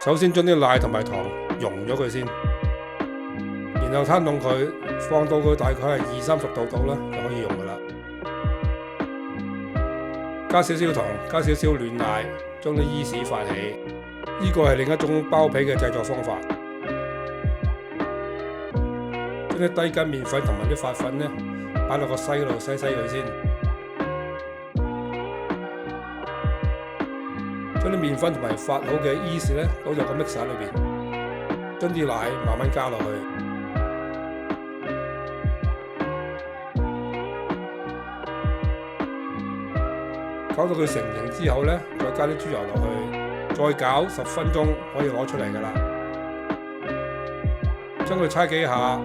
首先將啲奶同埋糖溶咗佢先，然後攤凍佢，放到佢大概係20-30度度啦，就可以用噶啦。加少少糖，加少少暖奶，將啲伊士發起。呢個係另一種包皮嘅製作方法。將啲低筋麵粉同埋啲發粉呢，擺落個篩度篩佢先。將啲麵粉同埋發好嘅伊士呢，倒入個 mixer 裏邊，將啲奶慢慢加落去。搞到佢成型之後呢，再加啲豬油落去，再攪10分鐘可以攞出嚟噶啦。將佢搓幾下，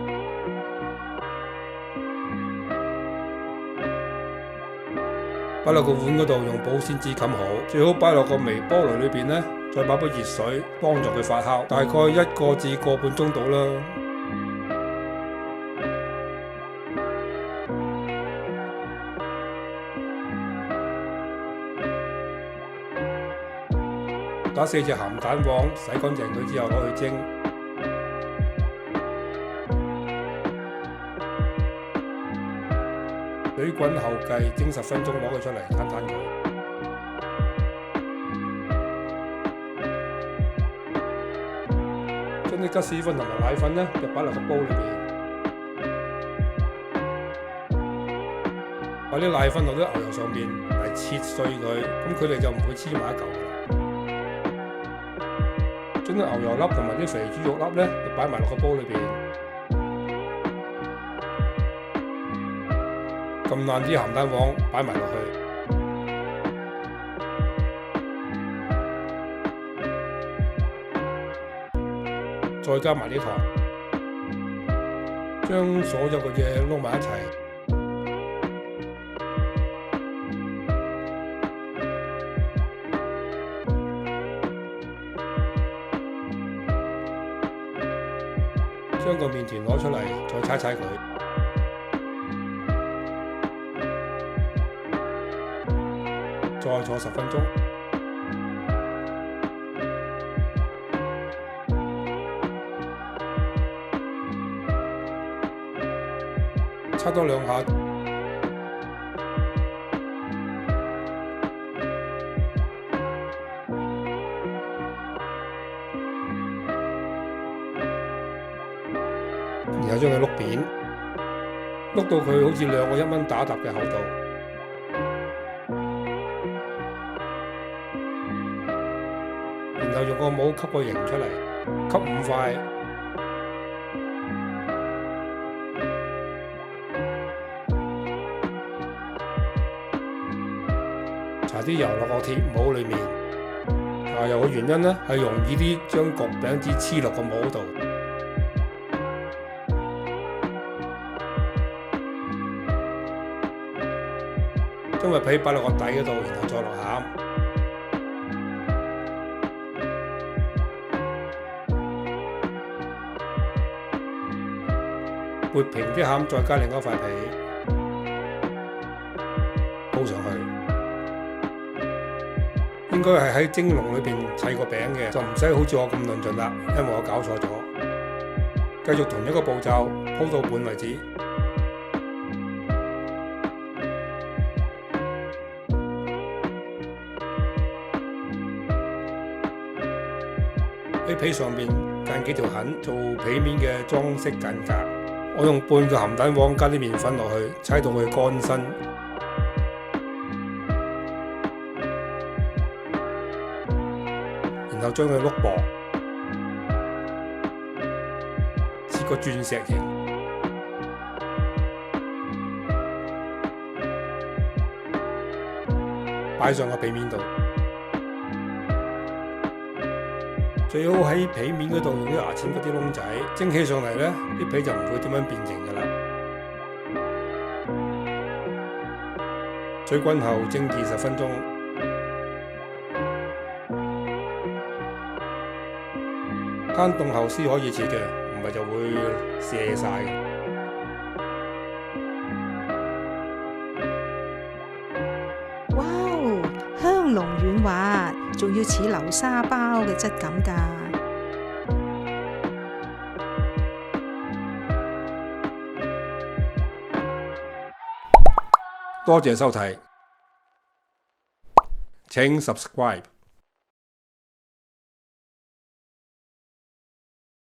擺落個碗嗰度，用保鮮紙冚好，最好擺落個微波爐裏邊呢，再擺杯熱水幫助佢發酵，大概1個至1個半鐘到啦。打4隻鹹蛋黃，洗乾淨佢之後攞去蒸。水滾後繼，蒸10分鐘，攞佢出嚟攤佢。將啲吉士粉同埋奶粉呢，就擺落個煲裏邊，把啲奶粉落啲牛油上邊嚟切碎佢，咁佢哋就唔會黐埋一嚿㗎啦。將啲牛油粒同埋啲肥豬肉粒呢，就擺埋落個煲裏邊，撳爛啲鹹蛋黃擺埋落去，再加埋啲糖，將所有嘅嘢撈埋一齊，將個麵團攞出嚟，再搓佢。再坐10分鐘，搓多2下，然後將佢碌扁，碌到佢好似2個1蚊打沓嘅厚度。然後用個模吸個形出嚟，吸5塊，搽啲油落個鐵模裏面。搽油嘅原因呢，係容易啲將焗餅紙黐落個模度。將個皮擺落個底嗰度，然後再落餡。撥平啲餡，再加另一塊皮鋪上去。應該係喺蒸籠裏邊砌個餅嘅，就唔使好似我咁論盡啦，因為我搞錯咗。繼續同一個步驟鋪到滿為止。喺皮上面間幾條痕，做皮面嘅裝飾間隔。我用半個鹹蛋黃加啲麵粉落去，搓到佢乾身，然後將佢碌薄，切個鑽石形，擺上個皮面度。最好喺皮面嗰度用啲牙籤嗰啲窿仔，蒸起上嚟呢，啲皮就唔會點樣變形㗎啦。水滾後蒸20分鐘，攤凍後先可以切嘅，唔係就會卸晒嘅。哇哦，香濃軟滑，仲要似流沙包嘅質感㗎。多謝收睇，請 subscribe。